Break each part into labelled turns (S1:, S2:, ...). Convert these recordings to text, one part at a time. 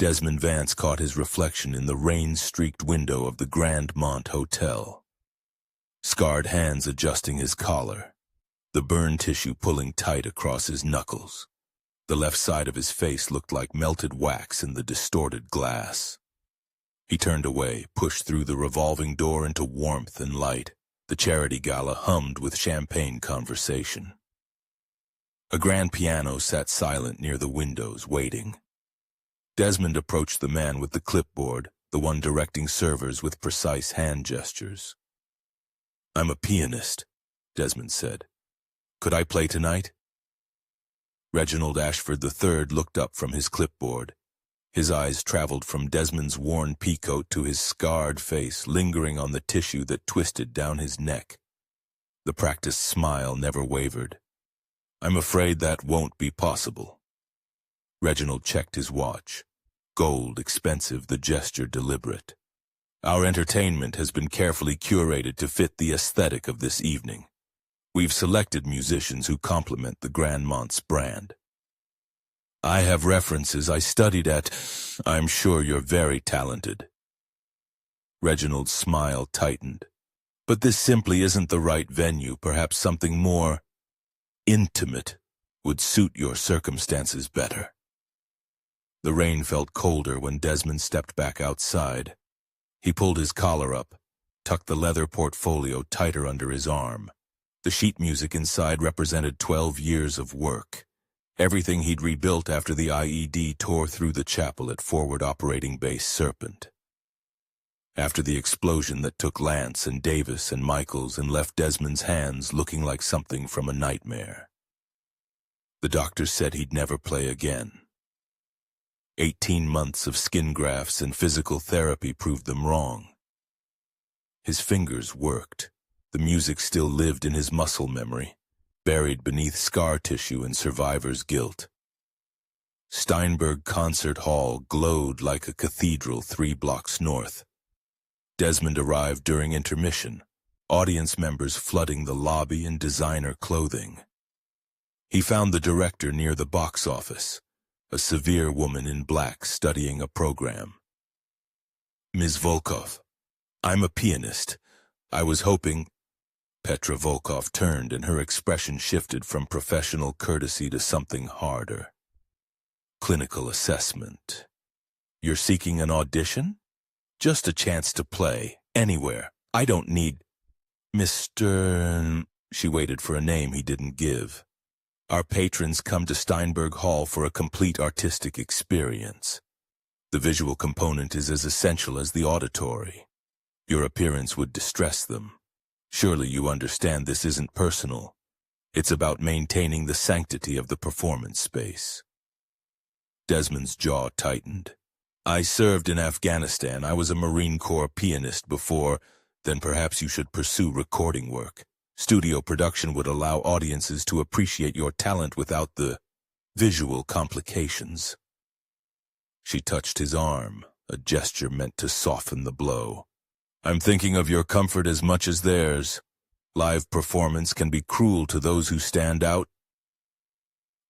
S1: Desmond Vance caught his reflection in the rain-streaked window of the Grand Mont Hotel. Scarred hands adjusting his collar, the burn tissue pulling tight across his knuckles. The left side of his face looked like melted wax in the distorted glass. He turned away, pushed through the revolving door into warmth and light. The charity gala hummed with champagne conversation. A grand piano sat silent near the windows, waiting. Desmond approached the man with the clipboard, the one directing servers with precise hand gestures. "I'm a pianist," Desmond said. "Could I play tonight?" Reginald Ashford III looked up from his clipboard. His eyes traveled from Desmond's worn peacoat to his scarred face, lingering on the tissue that twisted down his neck. The practiced smile never wavered. "I'm afraid that won't be possible." Reginald checked his watch. Gold, expensive, the gesture deliberate. "Our entertainment has been carefully curated to fit the aesthetic of this evening. We've selected musicians who complement the Grand Mont's brand. I have references I studied at. I'm sure you're very talented." Reginald's smile tightened. "But this simply isn't the right venue. Perhaps something more intimate would suit your circumstances better." The rain felt colder when Desmond stepped back outside. He pulled his collar up, tucked the leather portfolio tighter under his arm. The sheet music inside represented 12 years of work. Everything he'd rebuilt after the IED tore through the chapel at Forward Operating Base Serpent. After the explosion that took Lance and Davis and Michaels and left Desmond's hands looking like something from a nightmare. The doctor said he'd never play again. 18 months of skin grafts and physical therapy proved them wrong. His fingers worked. The music still lived in his muscle memory, buried beneath scar tissue and survivor's guilt. Steinberg Concert Hall glowed like a cathedral 3 blocks north. Desmond arrived during intermission, audience members flooding the lobby in designer clothing. He found the director near the box office, a severe woman in black studying a program. "Ms. Volkov, I'm a pianist. I was hoping—" Petra Volkov turned and her expression shifted from professional courtesy to something harder. "Clinical assessment. You're seeking an audition? Just a chance to play, anywhere. I don't need—" "Mr.—" She waited for a name he didn't give. "Our patrons come to Steinberg Hall for a complete artistic experience. The visual component is as essential as the auditory. Your appearance would distress them. Surely you understand this isn't personal. It's about maintaining the sanctity of the performance space." Desmond's jaw tightened. "I served in Afghanistan. I was a Marine Corps pianist before. Then perhaps you should pursue recording work. Studio production would allow audiences to appreciate your talent without the visual complications." She touched his arm, a gesture meant to soften the blow. "I'm thinking of your comfort as much as theirs. Live performance can be cruel to those who stand out."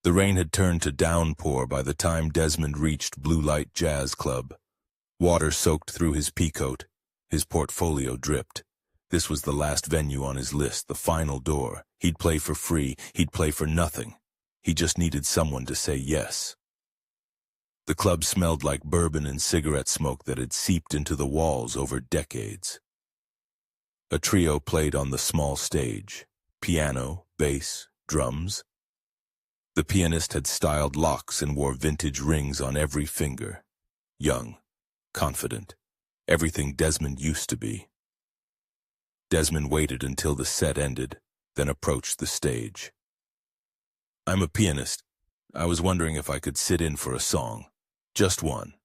S1: The rain had turned to downpour by the time Desmond reached Blue Light Jazz Club. Water soaked through his peacoat. His portfolio dripped. This was the last venue on his list, the final door. He'd play for free. He'd play for nothing. He just needed someone to say yes. The club smelled like bourbon and cigarette smoke that had seeped into the walls over decades. A trio played on the small stage. Piano, bass, drums. The pianist had styled locks and wore vintage rings on every finger. Young, confident, everything Desmond used to be. Desmond waited until the set ended, then approached the stage. "I'm a pianist. I was wondering if I could sit in for a song. Just one."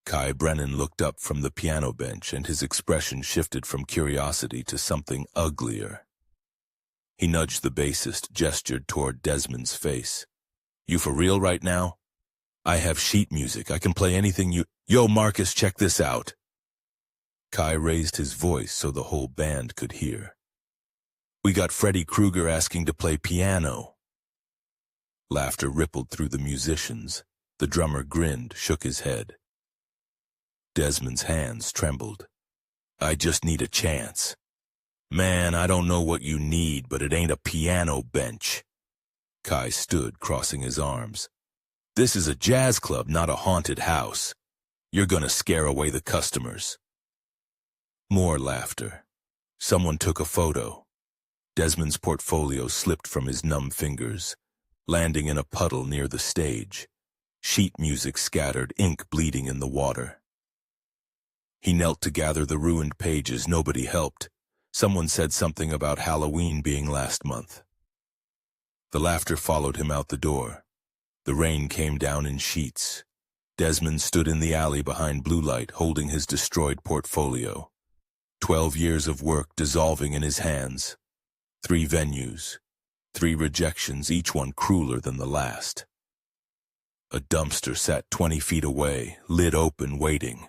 S1: Kai Brennan looked up from the piano bench and his expression shifted from curiosity to something uglier. He nudged the bassist, gestured toward Desmond's face. "You for real right now? I have sheet music. I can play anything you— Yo, Marcus, check this out." Kai raised his voice so the whole band could hear. "We got Freddy Krueger asking to play piano." Laughter rippled through the musicians. The drummer grinned, shook his head. Desmond's hands trembled. I just need a chance. Man, I don't know what you need, but it ain't a piano bench. Kai stood, crossing his arms. This is a jazz club, not a haunted house. You're gonna scare away the customers. More laughter. Someone took a photo. Desmond's portfolio slipped from his numb fingers, landing in a puddle near the stage. Sheet music scattered, ink bleeding in the water. He knelt to gather the ruined pages. Nobody helped. Someone said something about Halloween being last month. The laughter followed him out the door. The rain came down in sheets. Desmond stood in the alley behind blue light, holding his destroyed portfolio. 12 years of work dissolving in his hands. 3 venues. 3 rejections, each one crueler than the last. A dumpster sat 20 feet away, lid open, waiting.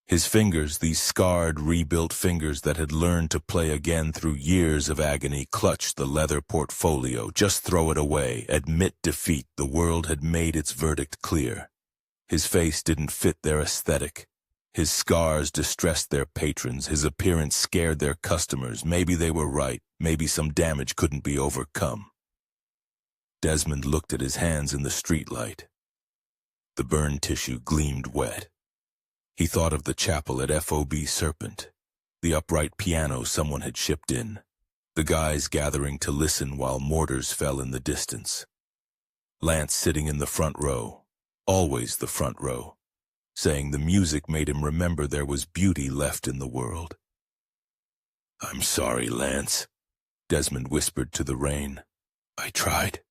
S1: His fingers, these scarred, rebuilt fingers that had learned to play again through years of agony, clutched the leather portfolio. Just throw it away. Admit defeat. The world had made its verdict clear. His face didn't fit their aesthetic. His scars distressed their patrons. His appearance scared their customers. Maybe they were right. Maybe some damage couldn't be overcome. Desmond looked at his hands in the streetlight. The burned tissue gleamed wet. He thought of the chapel at FOB Serpent, the upright piano someone had shipped in, the guys gathering to listen while mortars fell in the distance. Lance sitting in the front row, always the front row, saying the music made him remember there was beauty left in the world. I'm sorry, Lance, Desmond whispered to the rain. I tried.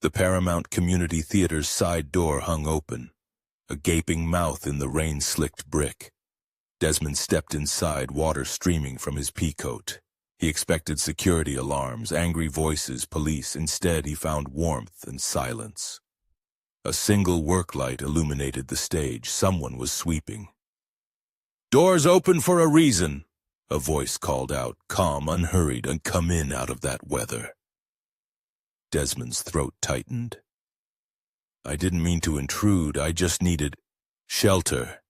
S1: The Paramount Community Theater's side door hung open, a gaping mouth in the rain-slicked brick. Desmond stepped inside, water streaming from his peacoat. He expected security alarms, angry voices, police. Instead, he found warmth and silence. A single work light illuminated the stage. Someone was sweeping. Doors open for a reason, a voice called out, calm, unhurried, and come in out of that weather. Desmond's throat tightened. I didn't mean to intrude, I just needed shelter.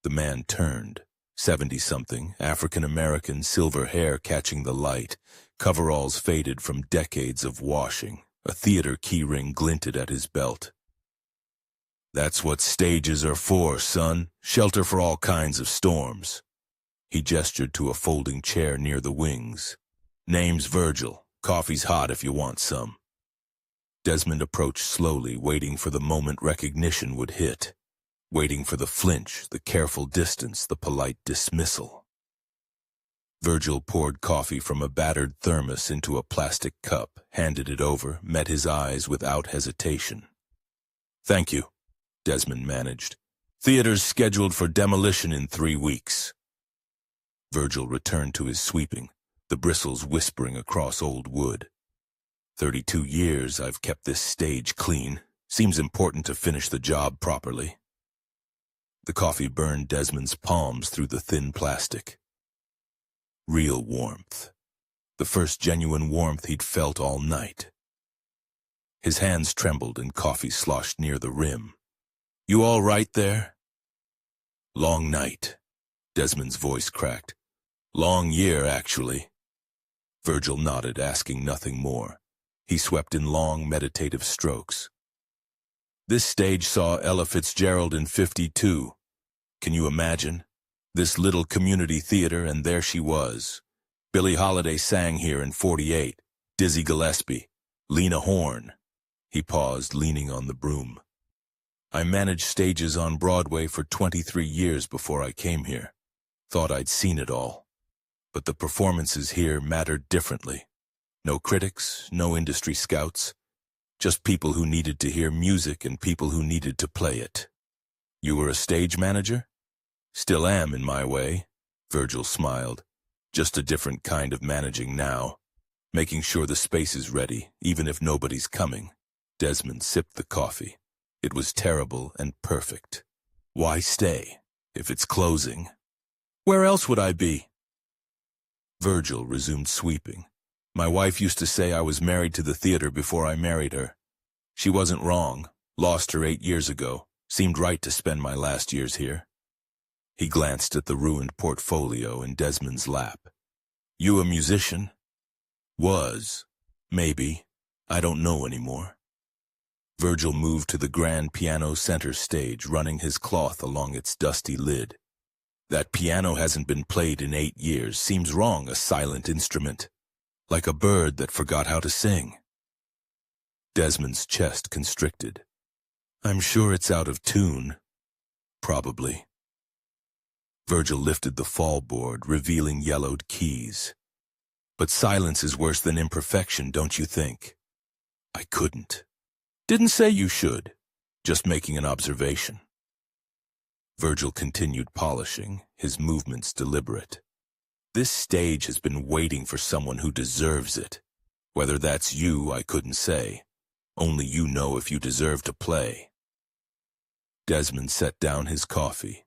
S1: The man turned, 70-something, African-American, silver hair catching the light, coveralls faded from decades of washing, a theater keyring glinted at his belt. That's what stages are for, son, shelter for all kinds of storms. He gestured to a folding chair near the wings. Name's Virgil, coffee's hot if you want some. Desmond approached slowly, waiting for the moment recognition would hit, waiting for the flinch, the careful distance, the polite dismissal. Virgil poured coffee from a battered thermos into a plastic cup, handed it over, met his eyes without hesitation. Thank you, Desmond managed. Theater's scheduled for demolition in 3 weeks. Virgil returned to his sweeping, the bristles whispering across old wood. 32 years I've kept this stage clean. Seems important to finish the job properly. The coffee burned Desmond's palms through the thin plastic. Real warmth. The first genuine warmth he'd felt all night. His hands trembled and coffee sloshed near the rim. You all right there? Long night. Desmond's voice cracked. Long year, actually. Virgil nodded, asking nothing more. He swept in long, meditative strokes. This stage saw Ella Fitzgerald in 52. Can you imagine? This little community theater, and there she was. Billie Holiday sang here in 48. Dizzy Gillespie. Lena Horne. He paused, leaning on the broom. I managed stages on Broadway for 23 years before I came here. Thought I'd seen it all. But the performances here mattered differently. No critics, no industry scouts. Just people who needed to hear music and people who needed to play it. You were a stage manager? Still am in my way, Virgil smiled. Just a different kind of managing now. Making sure the space is ready, even if nobody's coming. Desmond sipped the coffee. It was terrible and perfect. Why stay, if it's closing? Where else would I be? Virgil resumed sweeping. My wife used to say I was married to the theater before I married her. She wasn't wrong. Lost her 8 years ago. Seemed right to spend my last years here. He glanced at the ruined portfolio in Desmond's lap. You a musician? Was. Maybe. I don't know anymore. Virgil moved to the grand piano center stage, running his cloth along its dusty lid. That piano hasn't been played in 8 years. Seems wrong, a silent instrument. Like a bird that forgot how to sing. Desmond's chest constricted. I'm sure it's out of tune. Probably. Virgil lifted the fallboard, revealing yellowed keys. But silence is worse than imperfection, don't you think? I couldn't. Didn't say you should. Just making an observation. Virgil continued polishing, his movements deliberate. This stage has been waiting for someone who deserves it. Whether that's you, I couldn't say. Only you know if you deserve to play. Desmond set down his coffee.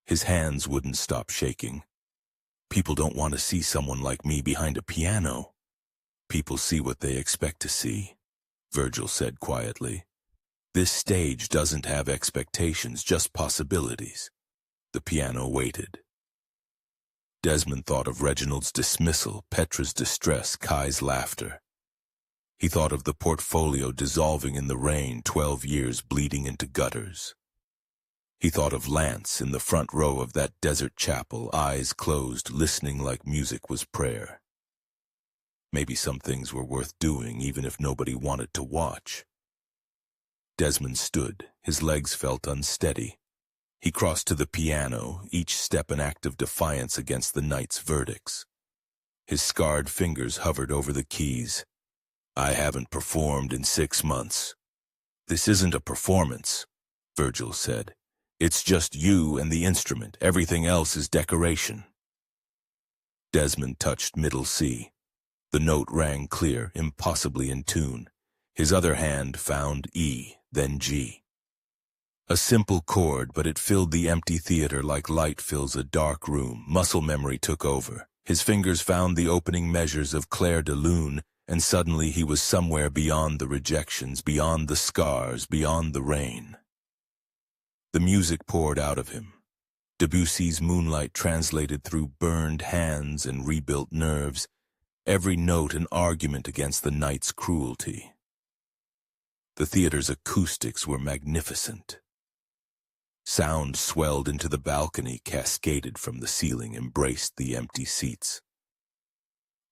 S1: His hands wouldn't stop shaking. People don't want to see someone like me behind a piano. People see what they expect to see, Virgil said quietly. This stage doesn't have expectations, just possibilities. The piano waited. Desmond thought of Reginald's dismissal, Petra's distress, Kai's laughter. He thought of the portfolio dissolving in the rain, 12 years bleeding into gutters. He thought of Lance in the front row of that desert chapel, eyes closed, listening like music was prayer. Maybe some things were worth doing, even if nobody wanted to watch. Desmond stood. His legs felt unsteady. He crossed to the piano, each step an act of defiance against the night's verdicts. His scarred fingers hovered over the keys. I haven't performed in 6 months. This isn't a performance, Virgil said. It's just you and the instrument. Everything else is decoration. Desmond touched middle C. The note rang clear, impossibly in tune. His other hand found E, then G. A simple chord, but it filled the empty theater like light fills a dark room. Muscle memory took over. His fingers found the opening measures of Clair de Lune, and suddenly he was somewhere beyond the rejections, beyond the scars, beyond the rain. The music poured out of him. Debussy's Moonlight translated through burned hands and rebuilt nerves, every note an argument against the night's cruelty. The theater's acoustics were magnificent. Sound swelled into the balcony, cascaded from the ceiling, embraced the empty seats.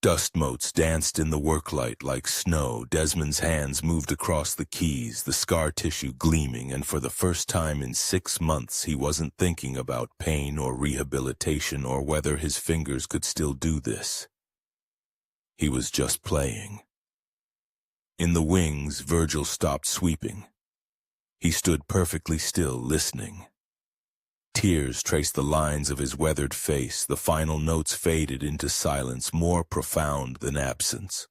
S1: Dust motes danced in the worklight like snow. Desmond's hands moved across the keys, the scar tissue gleaming, and for the first time in 6 months he wasn't thinking about pain or rehabilitation or whether his fingers could still do this. He was just playing. In the wings, Virgil stopped sweeping. He stood perfectly still, listening. Tears traced the lines of his weathered face. The final notes faded into silence, more profound than absence.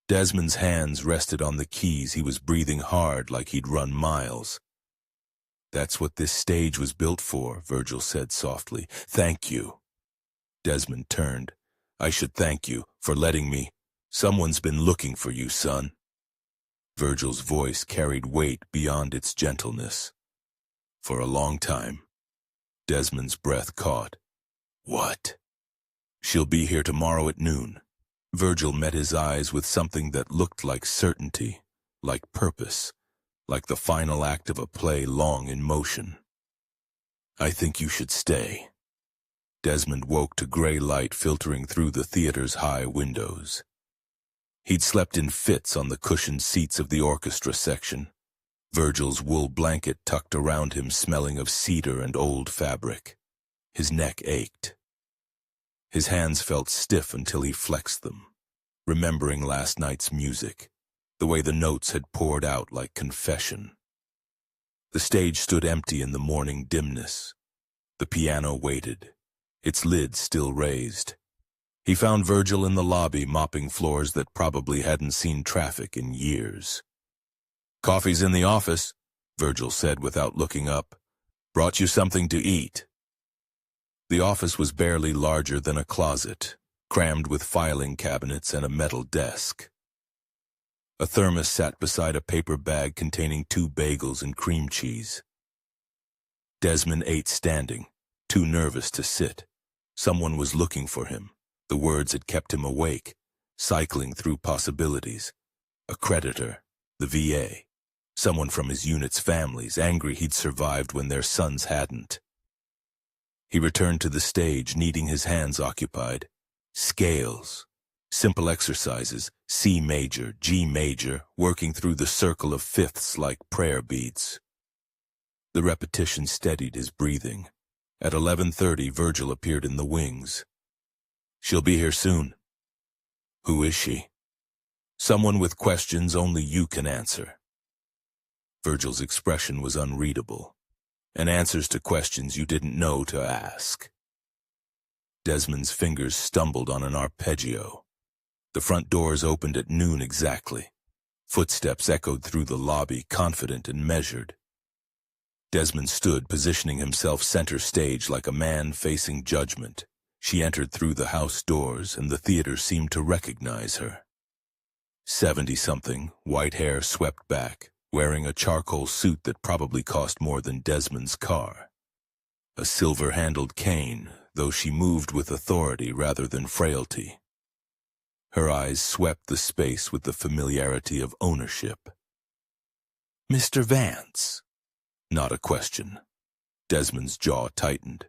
S1: Desmond's hands rested on the keys. He was breathing hard like he'd run miles. That's what this stage was built for, Virgil said softly. Thank you. Desmond turned. I should thank you for letting me. Someone's been looking for you, son. Virgil's voice carried weight beyond its gentleness. For a long time. Desmond's breath caught. What? She'll be here tomorrow at noon. Virgil met his eyes with something that looked like certainty, like purpose, like the final act of a play long in motion. I think you should stay. Desmond woke to gray light filtering through the theater's high windows. He'd slept in fits on the cushioned seats of the orchestra section. Virgil's wool blanket tucked around him, smelling of cedar and old fabric. His neck ached. His hands felt stiff until he flexed them, remembering last night's music, the way the notes had poured out like confession. The stage stood empty in the morning dimness. The piano waited, its lid still raised. He found Virgil in the lobby mopping floors that probably hadn't seen traffic in years. Coffee's in the office, Virgil said without looking up. Brought you something to eat. The office was barely larger than a closet, crammed with filing cabinets and a metal desk. A thermos sat beside a paper bag containing 2 bagels and cream cheese. Desmond ate standing, too nervous to sit. Someone was looking for him. The words had kept him awake, cycling through possibilities. A creditor, the VA, someone from his unit's families, angry he'd survived when their sons hadn't. He returned to the stage, needing his hands occupied. Scales, simple exercises, C major, G major, working through the circle of fifths like prayer beads. The repetition steadied his breathing. At 11:30, Virgil appeared in the wings. "She'll be here soon." "Who is she?" "Someone with questions only you can answer." Virgil's expression was unreadable, and answers to questions you didn't know to ask. Desmond's fingers stumbled on an arpeggio. The front doors opened at noon exactly. Footsteps echoed through the lobby, confident and measured. Desmond stood, positioning himself center stage like a man facing judgment. She entered through the house doors, and the theater seemed to recognize her. 70-something, white hair swept back, wearing a charcoal suit that probably cost more than Desmond's car. A silver-handled cane, though she moved with authority rather than frailty. Her eyes swept the space with the familiarity of ownership. "Mr. Vance?" Not a question. Desmond's jaw tightened.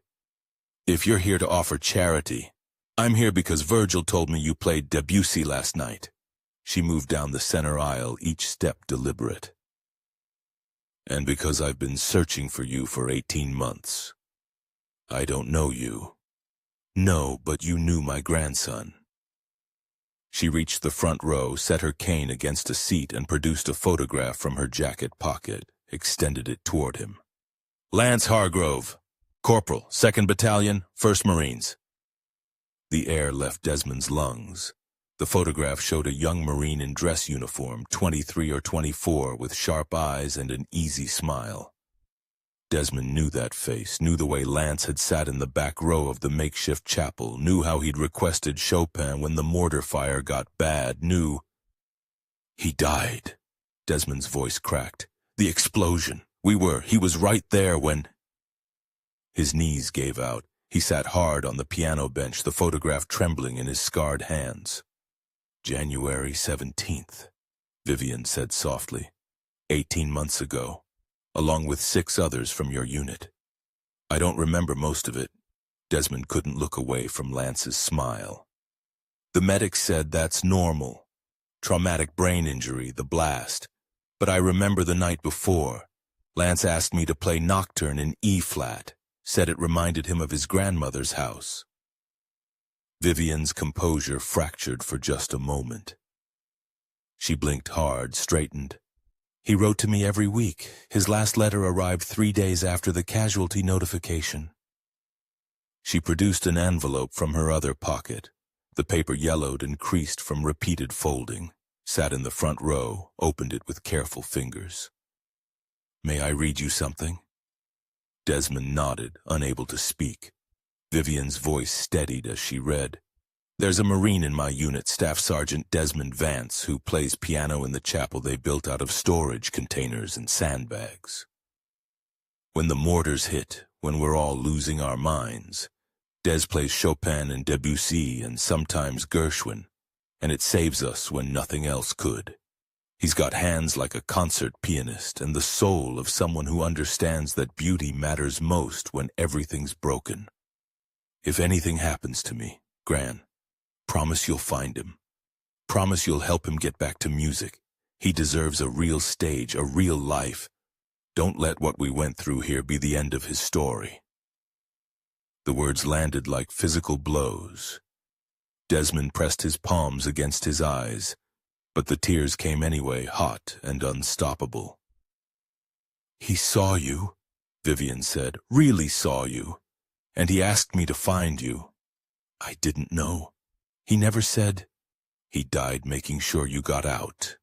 S1: "If you're here to offer charity, I'm here because Virgil told me you played Debussy last night." She moved down the center aisle, each step deliberate. "And because I've been searching for you for 18 months. I don't know you." "No, but you knew my grandson." She reached the front row, set her cane against a seat, and produced a photograph from her jacket pocket, extended it toward him. "Lance Hargrove, Corporal, 2nd Battalion, 1st Marines." The air left Desmond's lungs. The photograph showed a young Marine in dress uniform, 23 or 24, with sharp eyes and an easy smile. Desmond knew that face, knew the way Lance had sat in the back row of the makeshift chapel, knew how he'd requested Chopin when the mortar fire got bad, knew... "He died." Desmond's voice cracked. "The explosion. He was right there when..." His knees gave out. He sat hard on the piano bench, the photograph trembling in his scarred hands. "January 17th, Vivian said softly. 18 months ago, along with 6 others from your unit. I don't remember most of it." Desmond couldn't look away from Lance's smile. "The medics said that's normal. Traumatic brain injury, the blast. But I remember the night before. Lance asked me to play Nocturne in E-flat, said it reminded him of his grandmother's house." Vivian's composure fractured for just a moment. She blinked hard, straightened. "He wrote to me every week. His last letter arrived 3 days after the casualty notification." She produced an envelope from her other pocket. The paper yellowed and creased from repeated folding. Sat in the front row, opened it with careful fingers. "May I read you something?" Desmond nodded, unable to speak. Vivian's voice steadied as she read. "There's a Marine in my unit, Staff Sergeant Desmond Vance, who plays piano in the chapel they built out of storage containers and sandbags. When the mortars hit, when we're all losing our minds, Des plays Chopin and Debussy and sometimes Gershwin, and it saves us when nothing else could. He's got hands like a concert pianist and the soul of someone who understands that beauty matters most when everything's broken. If anything happens to me, Gran, promise you'll find him. Promise you'll help him get back to music. He deserves a real stage, a real life. Don't let what we went through here be the end of his story." The words landed like physical blows. Desmond pressed his palms against his eyes, but the tears came anyway, hot and unstoppable. "He saw you," Vivian said, "really saw you, and he asked me to find you. I didn't know. He never said... He died making sure you got out."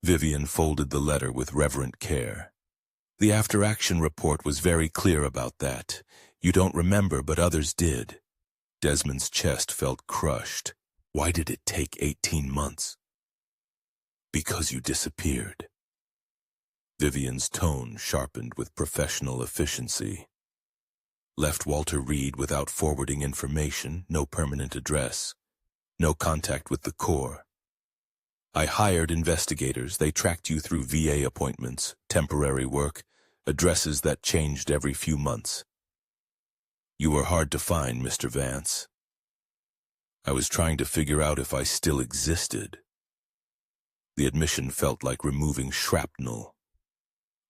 S1: Vivian folded the letter with reverent care. "The after-action report was very clear about that. You don't remember, but others did." Desmond's chest felt crushed. Why did it take 18 months? Because you disappeared. Vivian's tone sharpened with professional efficiency. Left Walter Reed without forwarding information, no permanent address, no contact with the Corps. I hired investigators. They tracked you through VA appointments, temporary work, addresses that changed every few months. You were hard to find, Mr. Vance. I was trying to figure out if I still existed. The admission felt like removing shrapnel.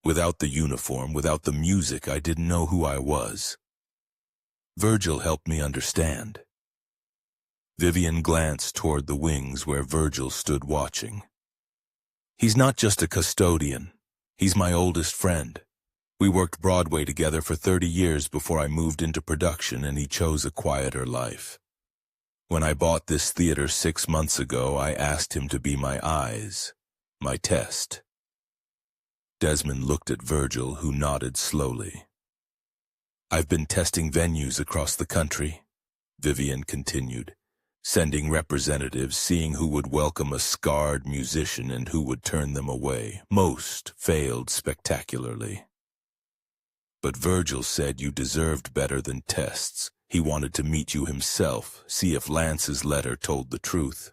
S1: Without the uniform, without the music, I didn't know who I was. Virgil helped me understand. Vivian glanced toward the wings where Virgil stood watching. He's not just a custodian. He's my oldest friend. We worked Broadway together for 30 years before I moved into production, and he chose a quieter life. When I bought this theater 6 months ago, I asked him to be my eyes, my test. Desmond looked at Virgil, who nodded slowly. I've been testing venues across the country, Vivian continued, sending representatives, seeing who would welcome a scarred musician and who would turn them away. Most failed spectacularly. But Virgil said you deserved better than tests. He wanted to meet you himself, see if Lance's letter told the truth.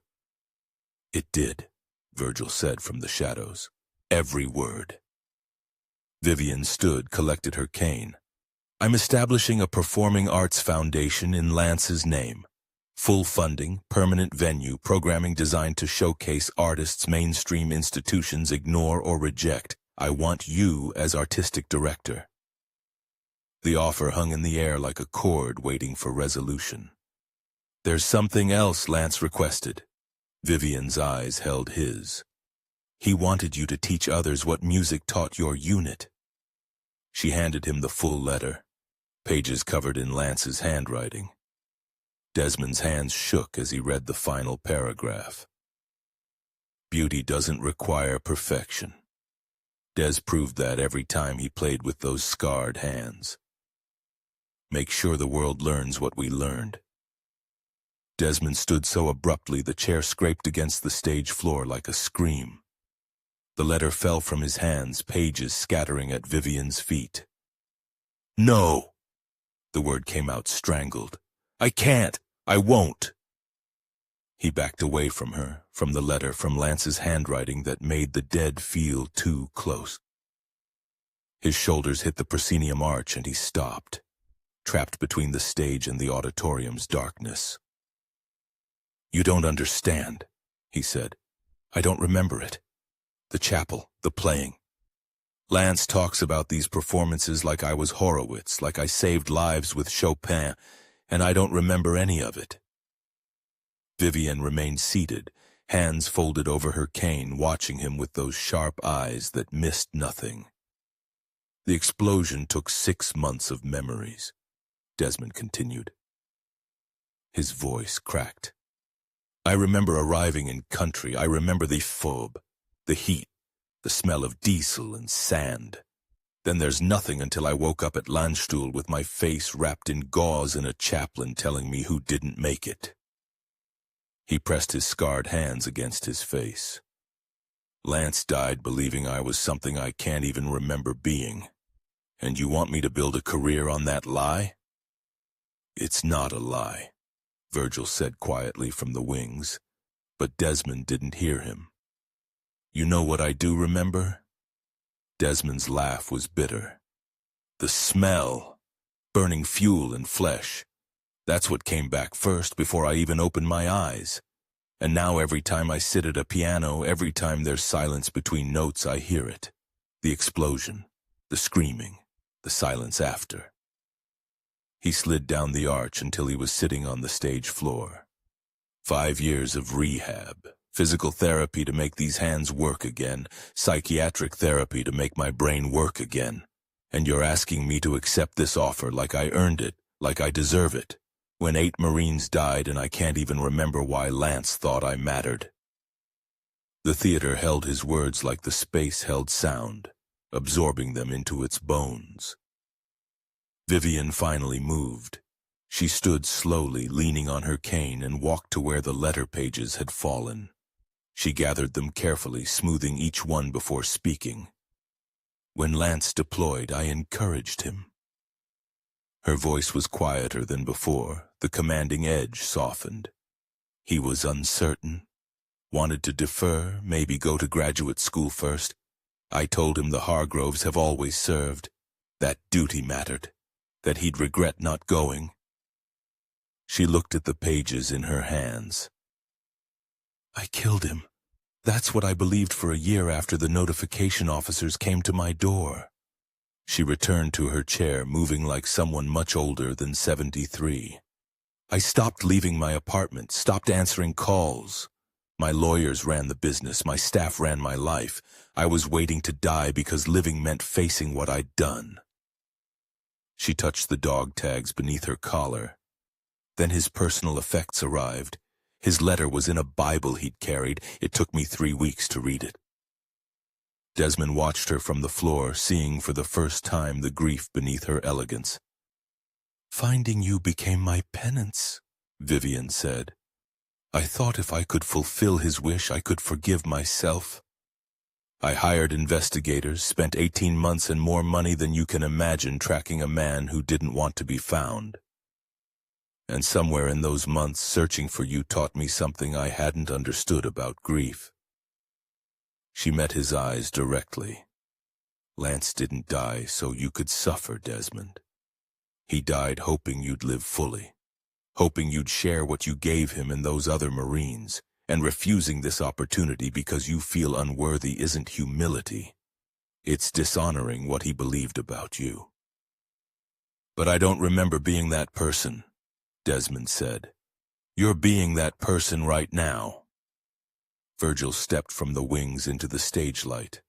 S1: It did, Virgil said from the shadows. Every word. Vivian stood, collected her cane. I'm establishing a performing arts foundation in Lance's name. Full funding, permanent venue, programming designed to showcase artists mainstream institutions ignore or reject. I want you as artistic director. The offer hung in the air like a cord waiting for resolution. There's something else, Lance requested. Vivian's eyes held his. He wanted you to teach others what music taught your unit. She handed him the full letter, pages covered in Lance's handwriting. Desmond's hands shook as he read the final paragraph. Beauty doesn't require perfection. Des proved that every time he played with those scarred hands. Make sure the world learns what we learned. Desmond stood so abruptly the chair scraped against the stage floor like a scream. The letter fell from his hands, pages scattering at Vivian's feet. No! The word came out strangled. I can't! I won't! He backed away from her, from the letter, from Lance's handwriting that made the dead feel too close. His shoulders hit the proscenium arch and he stopped, trapped between the stage and the auditorium's darkness. You don't understand, he said. I don't remember it. The chapel, the playing. Lance talks about these performances like I was Horowitz, like I saved lives with Chopin, and I don't remember any of it. Vivian remained seated, hands folded over her cane, watching him with those sharp eyes that missed nothing. The explosion took 6 months of memories, Desmond continued. His voice cracked. I remember arriving in country. I remember the phobe, the heat, the smell of diesel and sand. Then there's nothing until I woke up at Landstuhl with my face wrapped in gauze and a chaplain telling me who didn't make it. He pressed his scarred hands against his face. Lance died believing I was something I can't even remember being. And you want me to build a career on that lie? It's not a lie, Virgil said quietly from the wings, but Desmond didn't hear him. You know what I do remember? Desmond's laugh was bitter. The smell, burning fuel and flesh. That's what came back first before I even opened my eyes. And now every time I sit at a piano, every time there's silence between notes, I hear it. The explosion, the screaming, the silence after. He slid down the arch until he was sitting on the stage floor. 5 years of rehab, physical therapy to make these hands work again, psychiatric therapy to make my brain work again. And you're asking me to accept this offer like I earned it, like I deserve it, when 8 Marines died and I can't even remember why Lance thought I mattered. The theater held his words like the space held sound, absorbing them into its bones. Vivian finally moved. She stood slowly, leaning on her cane, and walked to where the letter pages had fallen. She gathered them carefully, smoothing each one before speaking. When Lance deployed, I encouraged him. Her voice was quieter than before, the commanding edge softened. He was uncertain, wanted to defer, maybe go to graduate school first. I told him the Hargroves have always served, that duty mattered, that he'd regret not going. She looked at the pages in her hands. I killed him. That's what I believed for a year after the notification officers came to my door. She returned to her chair, moving like someone much older than 73. I stopped leaving my apartment, stopped answering calls. My lawyers ran the business, my staff ran my life. I was waiting to die because living meant facing what I'd done. She touched the dog tags beneath her collar. Then his personal effects arrived. His letter was in a Bible he'd carried. It took me 3 weeks to read it. Desmond watched her from the floor, seeing for the first time the grief beneath her elegance. Finding you became my penance, Vivian said. I thought if I could fulfill his wish, I could forgive myself. I hired investigators, spent 18 months and more money than you can imagine tracking a man who didn't want to be found. And somewhere in those months, searching for you taught me something I hadn't understood about grief. She met his eyes directly. Lance didn't die so you could suffer, Desmond. He died hoping you'd live fully, hoping you'd share what you gave him and those other Marines, and refusing this opportunity because you feel unworthy isn't humility. It's dishonoring what he believed about you. But I don't remember being that person, Desmond said. You're being that person right now. Virgil stepped from the wings into the stage light.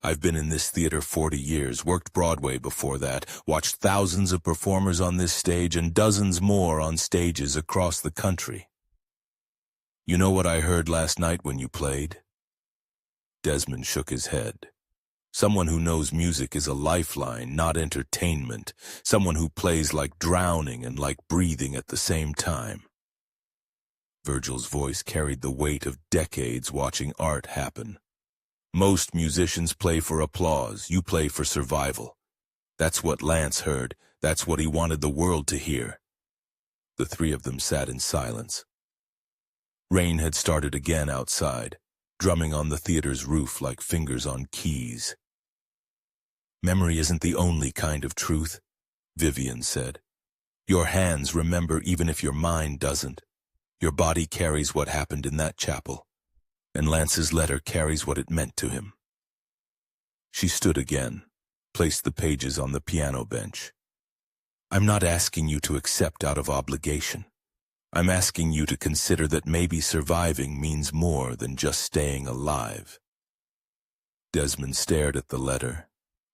S1: I've been in this theater 40 years, worked Broadway before that, watched thousands of performers on this stage and dozens more on stages across the country. You know what I heard last night when you played? Desmond shook his head. Someone who knows music is a lifeline, not entertainment. Someone who plays like drowning and like breathing at the same time. Virgil's voice carried the weight of decades watching art happen. Most musicians play for applause. You play for survival. That's what Lance heard. That's what he wanted the world to hear. The three of them sat in silence. Rain had started again outside, drumming on the theater's roof like fingers on keys. Memory isn't the only kind of truth, Vivian said. Your hands remember even if your mind doesn't. Your body carries what happened in that chapel, and Lance's letter carries what it meant to him. She stood again, placed the pages on the piano bench. I'm not asking you to accept out of obligation. I'm asking you to consider that maybe surviving means more than just staying alive. Desmond stared at the letter,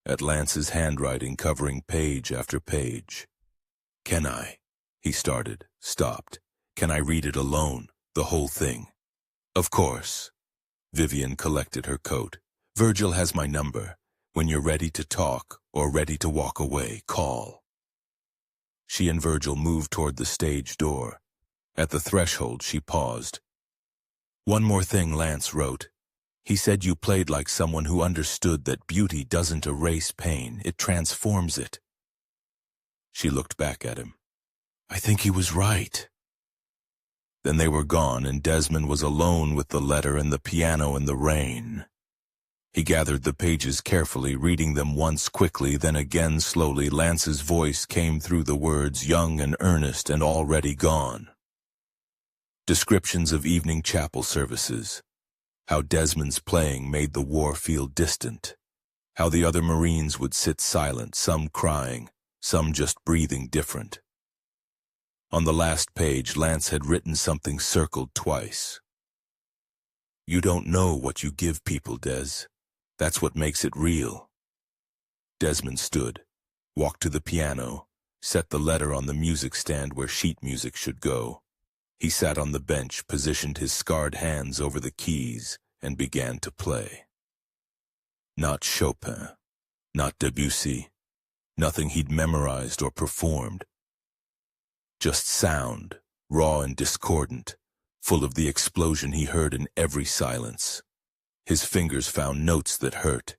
S1: at Lance's handwriting covering page after page. Can I? He started, stopped. Can I read it alone, the whole thing? Of course. Vivian collected her coat. Virgil has my number. When you're ready to talk or ready to walk away, call. She and Virgil moved toward the stage door. At the threshold, she paused. One more thing Lance wrote. He said you played like someone who understood that beauty doesn't erase pain, it transforms it. She looked back at him. I think he was right. Then they were gone, and Desmond was alone with the letter and the piano in the rain. He gathered the pages carefully, reading them once quickly, then again slowly. Lance's voice came through the words, young and earnest and already gone. Descriptions of evening chapel services. How Desmond's playing made the war feel distant. How the other Marines would sit silent, some crying, some just breathing different. On the last page, Lance had written something circled twice. You don't know what you give people, Des. That's what makes it real. Desmond stood, walked to the piano, set the letter on the music stand where sheet music should go. He sat on the bench, positioned his scarred hands over the keys, and began to play. Not Chopin, not Debussy, nothing he'd memorized or performed. Just sound, raw and discordant, full of the explosion he heard in every silence. His fingers found notes that hurt,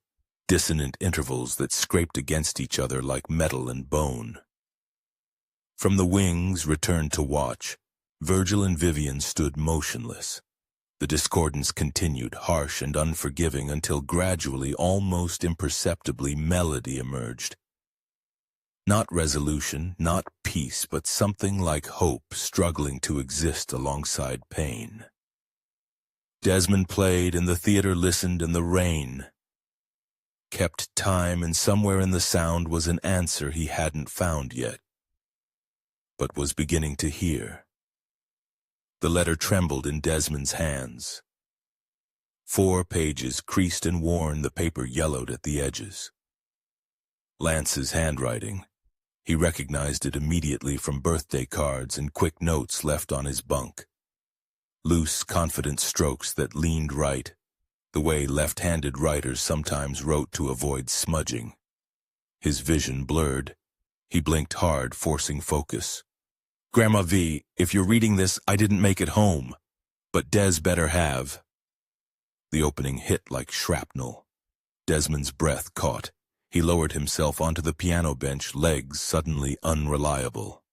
S1: dissonant intervals that scraped against each other like metal and bone. From the wings, returned to watch, Virgil and Vivian stood motionless. The discordance continued, harsh and unforgiving, until gradually, almost imperceptibly, melody emerged. Not resolution, not peace, but something like hope struggling to exist alongside pain. Desmond played, and the theater listened, and the rain kept time, and somewhere in the sound was an answer he hadn't found yet, but was beginning to hear. The letter trembled in Desmond's hands. 4 pages, creased and worn, the paper yellowed at the edges. Lance's handwriting. He recognized it immediately from birthday cards and quick notes left on his bunk. Loose, confident strokes that leaned right, the way left-handed writers sometimes wrote to avoid smudging. His vision blurred. He blinked hard, forcing focus. "Grandma V, if you're reading this, I didn't make it home, but Des better have." The opening hit like shrapnel. Desmond's breath caught. He lowered himself onto the piano bench, legs suddenly unreliable.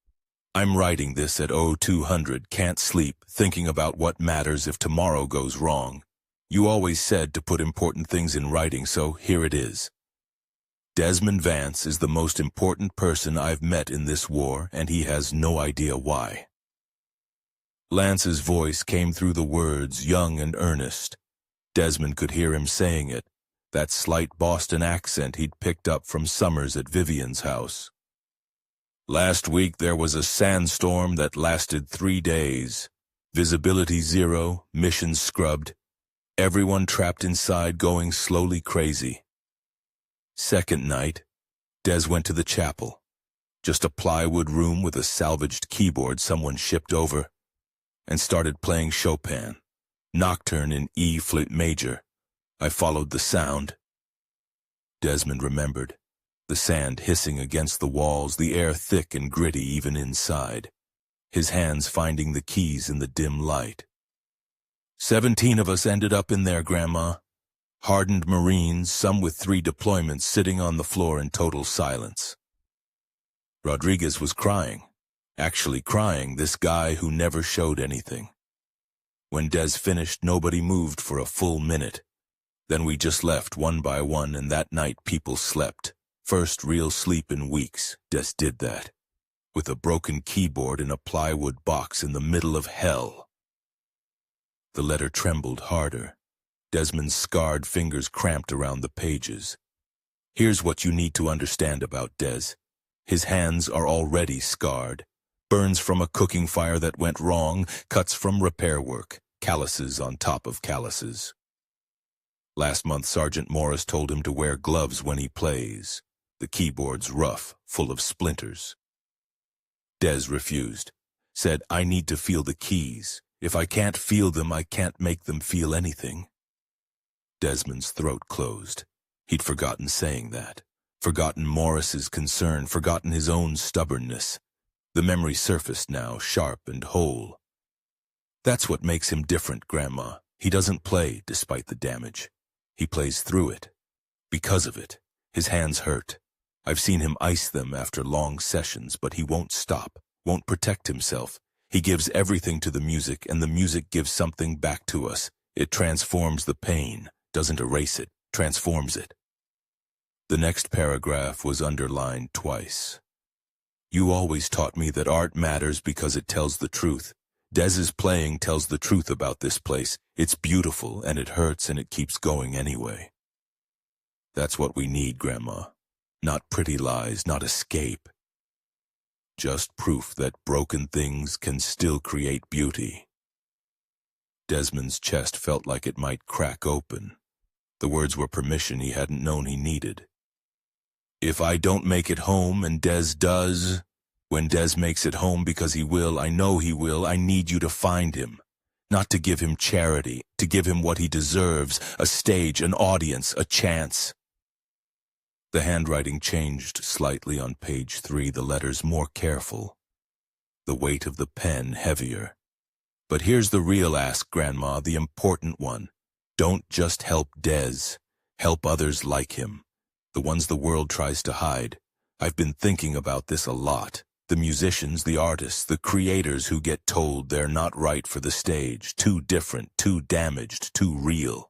S1: "I'm writing this at 0200, can't sleep, thinking about what matters if tomorrow goes wrong. You always said to put important things in writing, so here it is. Desmond Vance is the most important person I've met in this war, and he has no idea why." Lance's voice came through the words, young and earnest. Desmond could hear him saying it, that slight Boston accent he'd picked up from summers at Vivian's house. "Last week there was a sandstorm that lasted 3 days. Visibility 0, missions scrubbed. Everyone trapped inside, going slowly crazy. Second night, Des went to the chapel. Just a plywood room with a salvaged keyboard someone shipped over, and started playing Chopin, Nocturne in E flat major. I followed the sound." Desmond remembered. The sand hissing against the walls, the air thick and gritty even inside. His hands finding the keys in the dim light. 17 of us ended up in there, Grandma. Hardened Marines, some with 3 deployments, sitting on the floor in total silence. Rodriguez was crying. Actually crying, this guy who never showed anything. When Des finished, nobody moved for a full minute. Then we just left one by one, and that night people slept. First real sleep in weeks. Des did that. With a broken keyboard in a plywood box in the middle of hell. The letter trembled harder. Desmond's scarred fingers cramped around the pages. "Here's what you need to understand about Des. His hands are already scarred. Burns from a cooking fire that went wrong, cuts from repair work, calluses on top of calluses. Last month, Sergeant Morris told him to wear gloves when he plays. The keyboard's rough, full of splinters. Des refused. Said, I need to feel the keys. If I can't feel them, I can't make them feel anything." Desmond's throat closed. He'd forgotten saying that. Forgotten Morris's concern, forgotten his own stubbornness. The memory surfaced now, sharp and whole. "That's what makes him different, Grandma. He doesn't play despite the damage. He plays through it. Because of it. His hands hurt. I've seen him ice them after long sessions, but he won't stop, won't protect himself. He gives everything to the music, and the music gives something back to us. It transforms the pain, doesn't erase it, transforms it." The next paragraph was underlined twice. "You always taught me that art matters because it tells the truth. Des's playing tells the truth about this place. It's beautiful, and it hurts, and it keeps going anyway. That's what we need, Grandma. Not pretty lies, not escape. Just proof that broken things can still create beauty." Desmond's chest felt like it might crack open. The words were permission he hadn't known he needed. "If I don't make it home and Des does, when Des makes it home because he will, I know he will, I need you to find him. Not to give him charity, to give him what he deserves, a stage, an audience, a chance." The handwriting changed slightly on page 3, the letters more careful. The weight of the pen heavier. But here's the real ask, Grandma, the important one. Don't just help Des. Help others like him. The ones the world tries to hide. I've been thinking about this a lot. The musicians, the artists, the creators who get told they're not right for the stage, too different, too damaged, too real.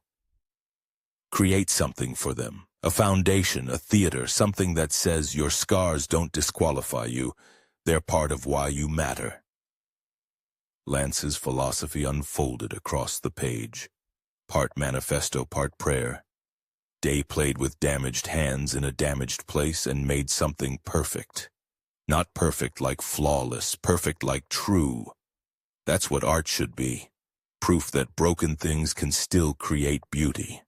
S1: Create something for them. A foundation, a theater, something that says your scars don't disqualify you. They're part of why you matter. Lance's philosophy unfolded across the page. Part manifesto, part prayer. Day played with damaged hands in a damaged place and made something perfect. Not perfect like flawless, perfect like true. That's what art should be. Proof that broken things can still create beauty.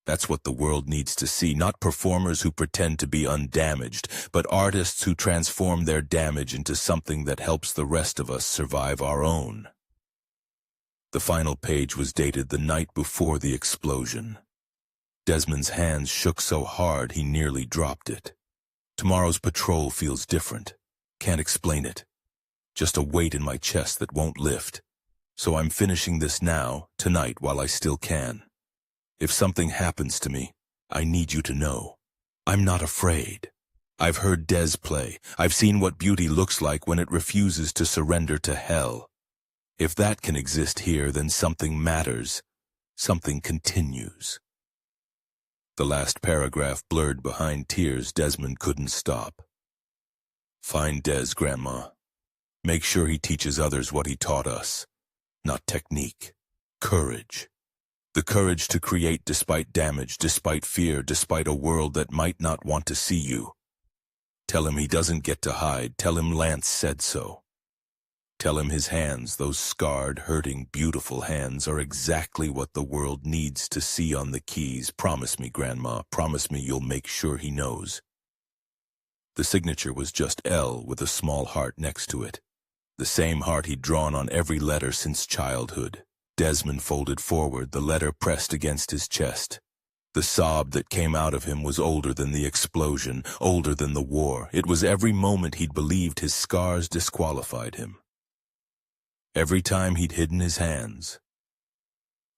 S1: That's what the world needs to see, not performers who pretend to be undamaged, but artists who transform their damage into something that helps the rest of us survive our own. The final page was dated the night before the explosion. Desmond's hands shook so hard he nearly dropped it. Tomorrow's patrol feels different. Can't explain it. Just a weight in my chest that won't lift. So I'm finishing this now, tonight, while I still can. If something happens to me, I need you to know. I'm not afraid. I've heard Des play. I've seen what beauty looks like when it refuses to surrender to hell. If that can exist here, then something matters. Something continues. The last paragraph blurred behind tears Desmond couldn't stop. Find Des, Grandma. Make sure he teaches others what he taught us. Not technique. Courage. The courage to create despite damage, despite fear, despite a world that might not want to see you. Tell him he doesn't get to hide. Tell him Lance said so. Tell him his hands, those scarred, hurting, beautiful hands, are exactly what the world needs to see on the keys. Promise me, Grandma. Promise me you'll make sure he knows. The signature was just L with a small heart next to it. The same heart he'd drawn on every letter since childhood. Desmond folded forward, the letter pressed against his chest. The sob that came out of him was older than the explosion, older than the war. It was every moment he'd believed his scars disqualified him. Every time he'd hidden his hands.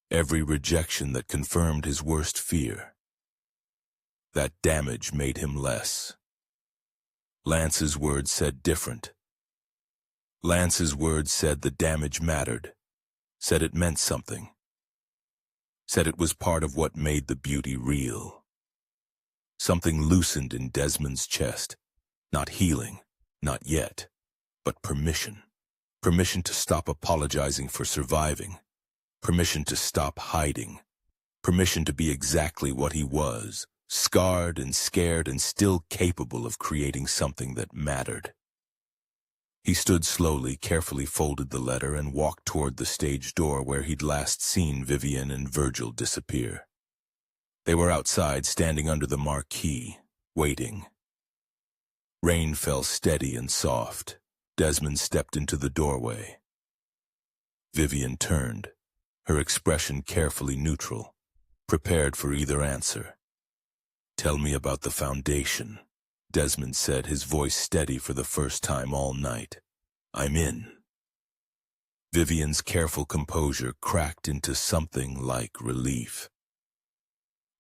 S1: Every rejection that confirmed his worst fear. That damage made him less. Lance's words said different. Lance's words said the damage mattered. Said it meant something. Said it was part of what made the beauty real. Something loosened in Desmond's chest. Not healing, not yet, but permission. Permission to stop apologizing for surviving. Permission to stop hiding. Permission to be exactly what he was, scarred and scared and still capable of creating something that mattered. He stood slowly, carefully folded the letter, and walked toward the stage door where he'd last seen Vivian and Virgil disappear. They were outside, standing under the marquee, waiting. Rain fell steady and soft. Desmond stepped into the doorway. Vivian turned, her expression carefully neutral, prepared for either answer. "Tell me about the foundation," Desmond said, his voice steady for the first time all night. "I'm in." Vivian's careful composure cracked into something like relief.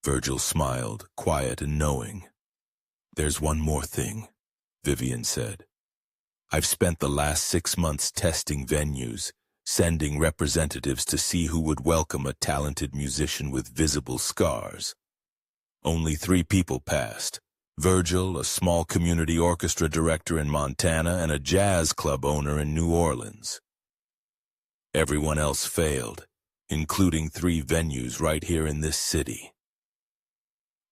S1: Virgil smiled, quiet and knowing. "There's one more thing," Vivian said. "I've spent the last 6 months testing venues, sending representatives to see who would welcome a talented musician with visible scars. Only 3 people passed. Virgil, a small community orchestra director in Montana, and a jazz club owner in New Orleans. Everyone else failed, including 3 venues right here in this city."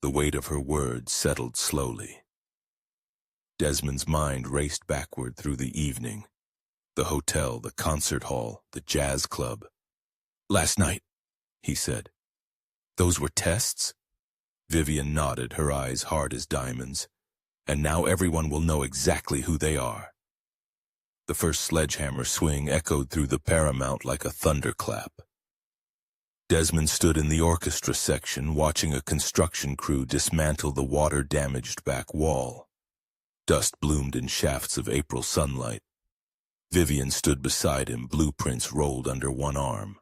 S1: The weight of her words settled slowly. Desmond's mind raced backward through the evening. The hotel, the concert hall, the jazz club. "Last night," he said. "Those were tests?" Vivian nodded, her eyes hard as diamonds. "And now everyone will know exactly who they are." The first sledgehammer swing echoed through the Paramount like a thunderclap. Desmond stood in the orchestra section, watching a construction crew dismantle the water-damaged back wall. Dust bloomed in shafts of April sunlight. Vivian stood beside him, blueprints rolled under one arm,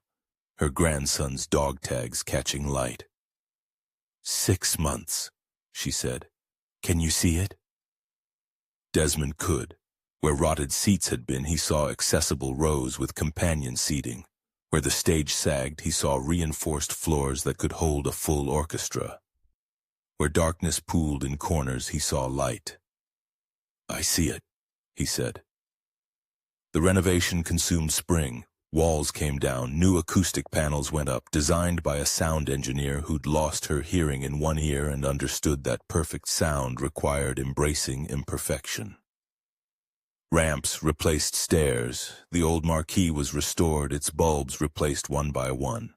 S1: her grandson's dog tags catching light. 6 months, she said. Can you see it? Desmond could. Where rotted seats had been, he saw accessible rows with companion seating. Where the stage sagged, he saw reinforced floors that could hold a full orchestra. Where darkness pooled in corners, he saw light. I see it, he said. The renovation consumed spring. Walls came down, new acoustic panels went up, designed by a sound engineer who'd lost her hearing in one ear and understood that perfect sound required embracing imperfection. Ramps replaced stairs, the old marquee was restored, its bulbs replaced one by one.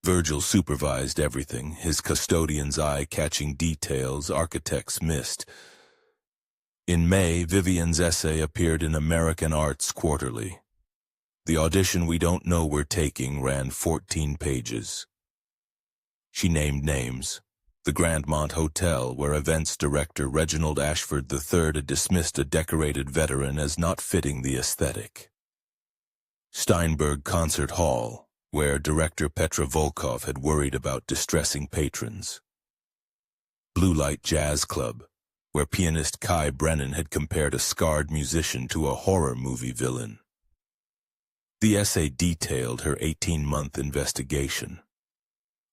S1: Virgil supervised everything, his custodian's eye catching details architects missed. In May, Vivian's essay appeared in American Arts Quarterly. The audition we don't know we're taking ran 14 pages. She named names. The Grandmont Hotel, where events director Reginald Ashford III had dismissed a decorated veteran as not fitting the aesthetic. Steinberg Concert Hall, where director Petra Volkov had worried about distressing patrons. Blue Light Jazz Club, where pianist Kai Brennan had compared a scarred musician to a horror movie villain. The essay detailed her 18-month investigation.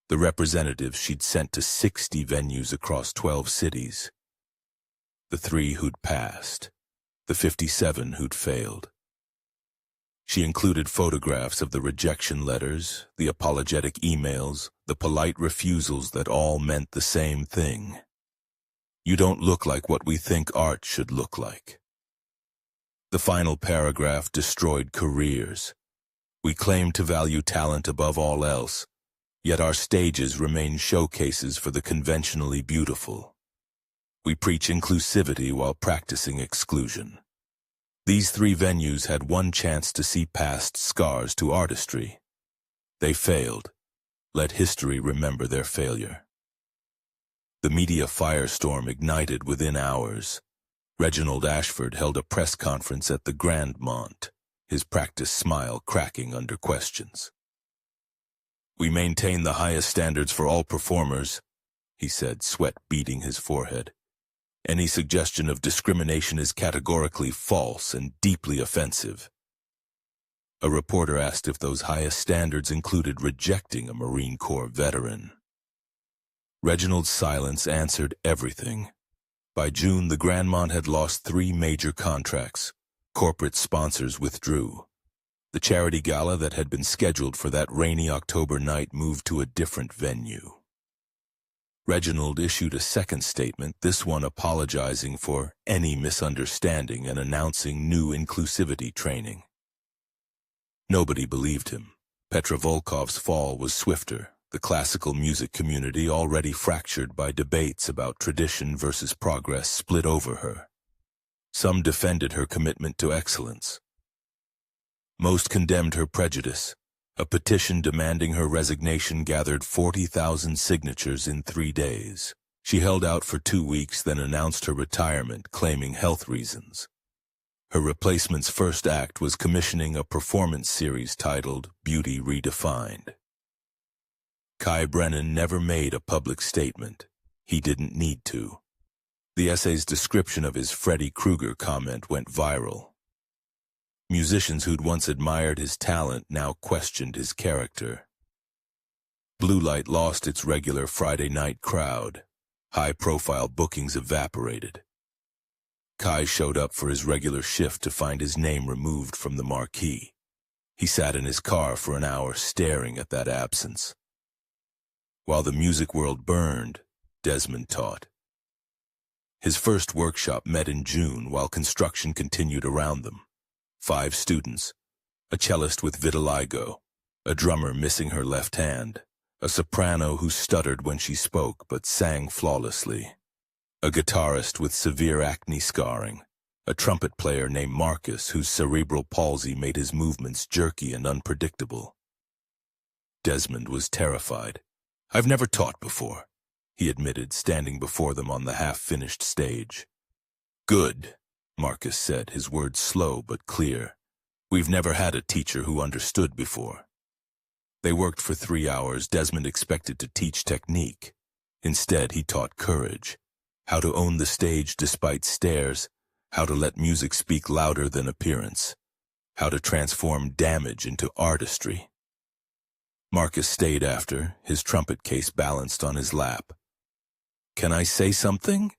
S1: The representatives she'd sent to 60 venues across 12 cities. The 3 who'd passed, the 57 who'd failed. She included photographs of the rejection letters, the apologetic emails, the polite refusals that all meant the same thing. You don't look like what we think art should look like. The final paragraph destroyed careers. We claim to value talent above all else, yet our stages remain showcases for the conventionally beautiful. We preach inclusivity while practicing exclusion. These 3 venues had one chance to see past scars to artistry. They failed. Let history remember their failure. The media firestorm ignited within hours. Reginald Ashford held a press conference at the Grandmont, his practiced smile cracking under questions. We maintain the highest standards for all performers, he said, sweat beading his forehead. Any suggestion of discrimination is categorically false and deeply offensive. A reporter asked if those highest standards included rejecting a Marine Corps veteran. Reginald's silence answered everything. By June, the Grandmont had lost 3 major contracts. Corporate sponsors withdrew. The charity gala that had been scheduled for that rainy October night moved to a different venue. Reginald issued a second statement, this one apologizing for any misunderstanding and announcing new inclusivity training. Nobody believed him. Petra Volkov's fall was swifter, the classical music community, already fractured by debates about tradition versus progress, split over her. Some defended her commitment to excellence. Most condemned her prejudice. A petition demanding her resignation gathered 40,000 signatures in 3 days. She held out for 2 weeks, then announced her retirement, claiming health reasons. Her replacement's first act was commissioning a performance series titled Beauty Redefined. Kai Brennan never made a public statement. He didn't need to. The essay's description of his Freddy Krueger comment went viral. Musicians who'd once admired his talent now questioned his character. Blue Light lost its regular Friday night crowd. High-profile bookings evaporated. Kai showed up for his regular shift to find his name removed from the marquee. He sat in his car for an hour staring at that absence. While the music world burned, Desmond taught. His first workshop met in June while construction continued around them. 5 students, a cellist with vitiligo, a drummer missing her left hand, a soprano who stuttered when she spoke but sang flawlessly, a guitarist with severe acne scarring, a trumpet player named Marcus whose cerebral palsy made his movements jerky and unpredictable. Desmond was terrified. "I've never taught before," he admitted, standing before them on the half-finished stage. "Good," Marcus said, his words slow but clear. "We've never had a teacher who understood before." They worked for 3 hours. Desmond expected to teach technique. Instead, he taught courage. How to own the stage despite stares. How to let music speak louder than appearance. How to transform damage into artistry. Marcus stayed after, his trumpet case balanced on his lap. "Can I say something?"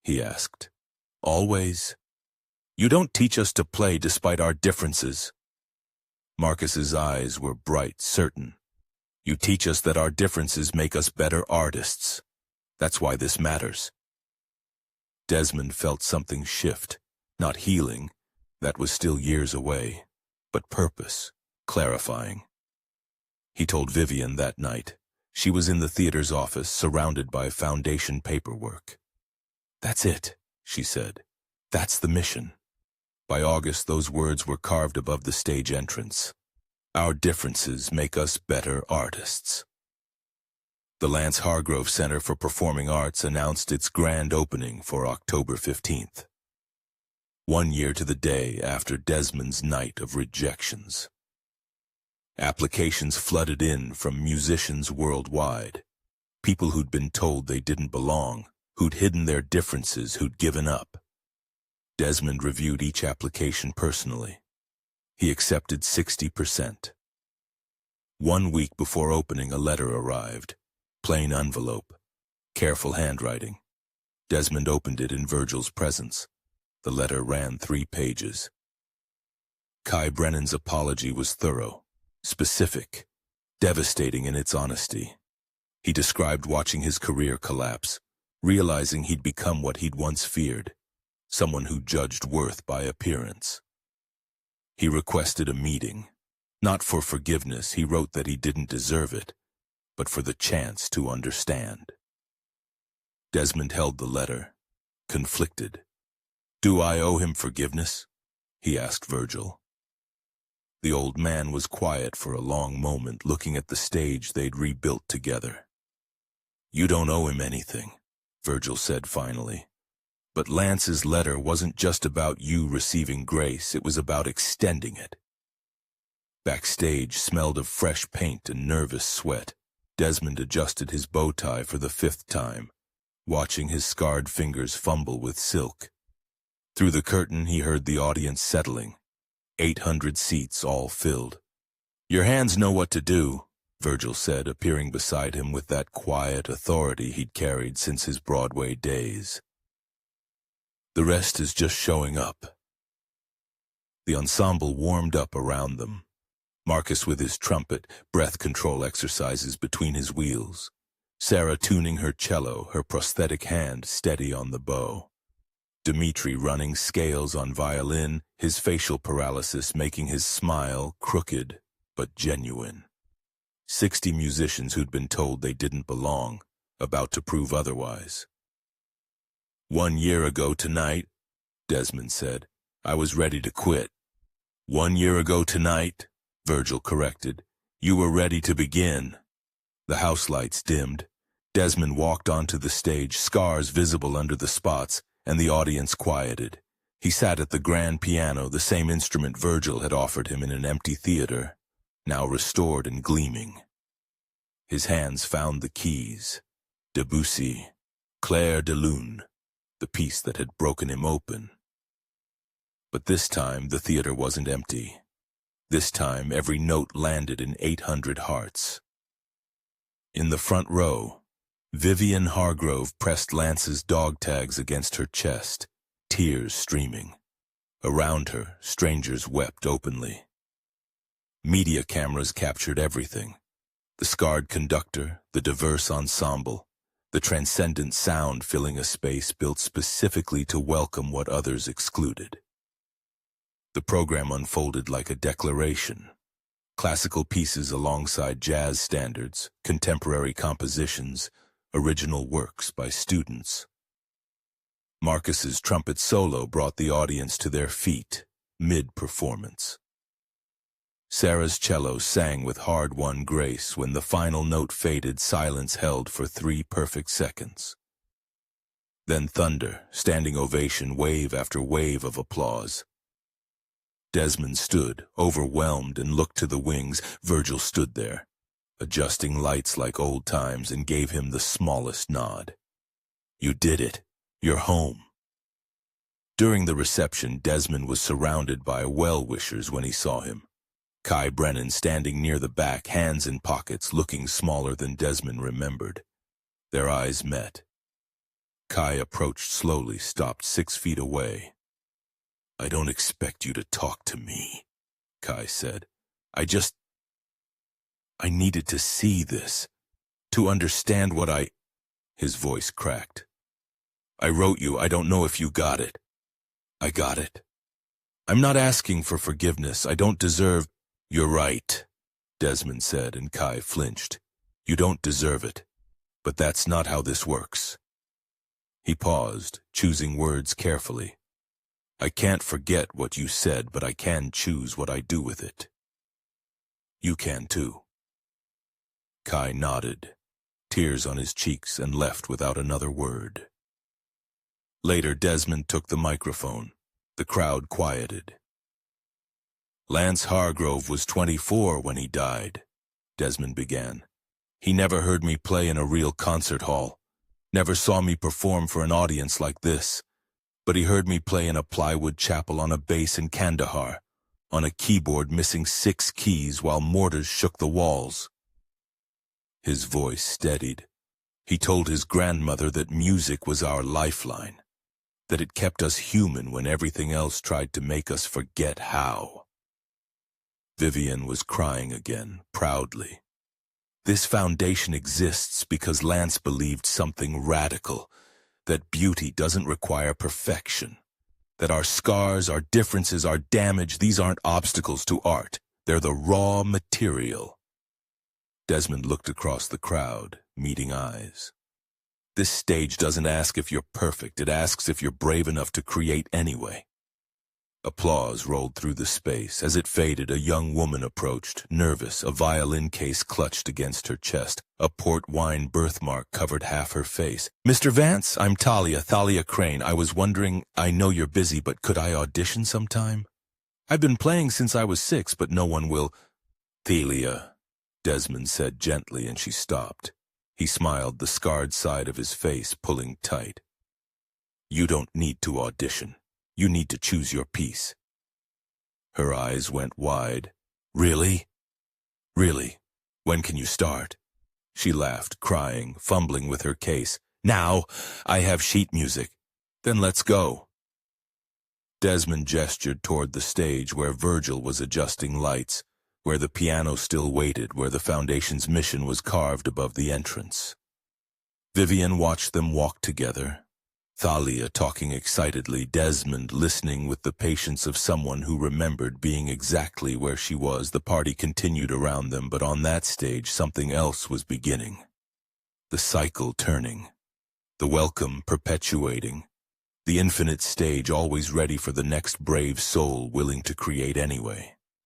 S1: he asked. "Always. You don't teach us to play despite our differences." Marcus's eyes were bright, certain. "You teach us that our differences make us better artists. That's why this matters." Desmond felt something shift, not healing, that was still years away, but purpose, clarifying. He told Vivian that night. She was in the theater's office, surrounded by foundation paperwork. "That's it," she said. "That's the mission." By August, those words were carved above the stage entrance. "Our differences make us better artists." The Lance Hargrove Center for Performing Arts announced its grand opening for October 15th. 1 year to the day after Desmond's night of rejections. Applications flooded in from musicians worldwide. People who'd been told they didn't belong, who'd hidden their differences, who'd given up. Desmond reviewed each application personally. He accepted 60%. 1 week before opening, a letter arrived. Plain envelope. Careful handwriting. Desmond opened it in Virgil's presence. The letter ran 3 pages. Kai Brennan's apology was thorough, specific, devastating in its honesty. He described watching his career collapse, realizing he'd become what he'd once feared, someone who judged worth by appearance. He requested a meeting. Not for forgiveness, he wrote that he didn't deserve it, but for the chance to understand. Desmond held the letter, conflicted. "Do I owe him forgiveness?" he asked Virgil. The old man was quiet for a long moment, looking at the stage they'd rebuilt together. "You don't owe him anything," Virgil said finally. "But Lance's letter wasn't just about you receiving grace, it was about extending it." Backstage smelled of fresh paint and nervous sweat. Desmond adjusted his bow tie for the 5th time, watching his scarred fingers fumble with silk. Through the curtain, he heard the audience settling. 800 seats, all filled. "Your hands know what to do," Virgil said, appearing beside him with that quiet authority he'd carried since his Broadway days. "The rest is just showing up." The ensemble warmed up around them. Marcus with his trumpet, breath control exercises between his wheels. Sarah tuning her cello, her prosthetic hand steady on the bow. Dmitri running scales on violin, his facial paralysis making his smile crooked but genuine. 60 musicians who'd been told they didn't belong, about to prove otherwise. "1 year ago tonight," Desmond said, "I was ready to quit." "1 year ago tonight," Virgil corrected, "you were ready to begin." The house lights dimmed. Desmond walked onto the stage, scars visible under the spots, and the audience quieted. He sat at the grand piano, the same instrument Virgil had offered him in an empty theater, now restored and gleaming. His hands found the keys. Debussy, Clair de Lune, the piece that had broken him open. But this time the theater wasn't empty. This time every note landed in 800 hearts. In the front row, Vivian Hargrove pressed Lance's dog tags against her chest, tears streaming. Around her, strangers wept openly. Media cameras captured everything. The scarred conductor, the diverse ensemble, the transcendent sound filling a space built specifically to welcome what others excluded. The program unfolded like a declaration. Classical pieces alongside jazz standards, contemporary compositions, original works by students. Marcus's trumpet solo brought the audience to their feet, mid-performance. Sarah's cello sang with hard-won grace. When the final note faded, silence held for 3 perfect seconds. Then thunder, standing ovation, wave after wave of applause. Desmond stood, overwhelmed, and looked to the wings. Virgil stood there, adjusting lights like old times, and gave him the smallest nod. You did it. You're home. During the reception, Desmond was surrounded by well-wishers when he saw him. Kai Brennan standing near the back, hands in pockets, looking smaller than Desmond remembered. Their eyes met. Kai approached slowly, stopped 6 feet away. I don't expect you to talk to me, Kai said. I needed to see this, to understand what His voice cracked. I wrote you, I don't know if you got it. I got it. I'm not asking for forgiveness, I don't deserve. You're right, Desmond said, and Kai flinched. You don't deserve it, but that's not how this works. He paused, choosing words carefully. I can't forget what you said, but I can choose what I do with it. You can too. Kai nodded, tears on his cheeks, and left without another word. Later, Desmond took the microphone. The crowd quieted. Lance Hargrove was 24 when he died, Desmond began. He never heard me play in a real concert hall, never saw me perform for an audience like this, but he heard me play in a plywood chapel on a bass in Kandahar, on a keyboard missing 6 keys while mortars shook the walls. His voice steadied. He told his grandmother that music was our lifeline, that it kept us human when everything else tried to make us forget how. Vivian was crying again, proudly. This foundation exists because Lance believed something radical, that beauty doesn't require perfection, that our scars, our differences, our damage, these aren't obstacles to art. They're the raw material. Desmond looked across the crowd, meeting eyes. This stage doesn't ask if you're perfect, it asks if you're brave enough to create anyway. Applause rolled through the space. As it faded, a young woman approached, nervous, a violin case clutched against her chest. A port wine birthmark covered half her face. Mr. Vance, I'm Thalia Crane. I was wondering, I know you're busy, but could I audition sometime? I've been playing since I was 6, but no one will. Thalia, Desmond said gently, and she stopped. He smiled, the scarred side of his face pulling tight. You don't need to audition. You need to choose your piece. Her eyes went wide. Really? Really? When can you start? She laughed, crying, fumbling with her case. Now, I have sheet music. Then let's go. Desmond gestured toward the stage where Virgil was adjusting lights, where the piano still waited, where the Foundation's mission was carved above the entrance. Vivian watched them walk together. Thalia talking excitedly, Desmond listening with the patience of someone who remembered being exactly where she was. The party continued around them, but on that stage something else was beginning. The cycle turning, the welcome perpetuating, the infinite stage always ready for the next brave soul willing to create anyway.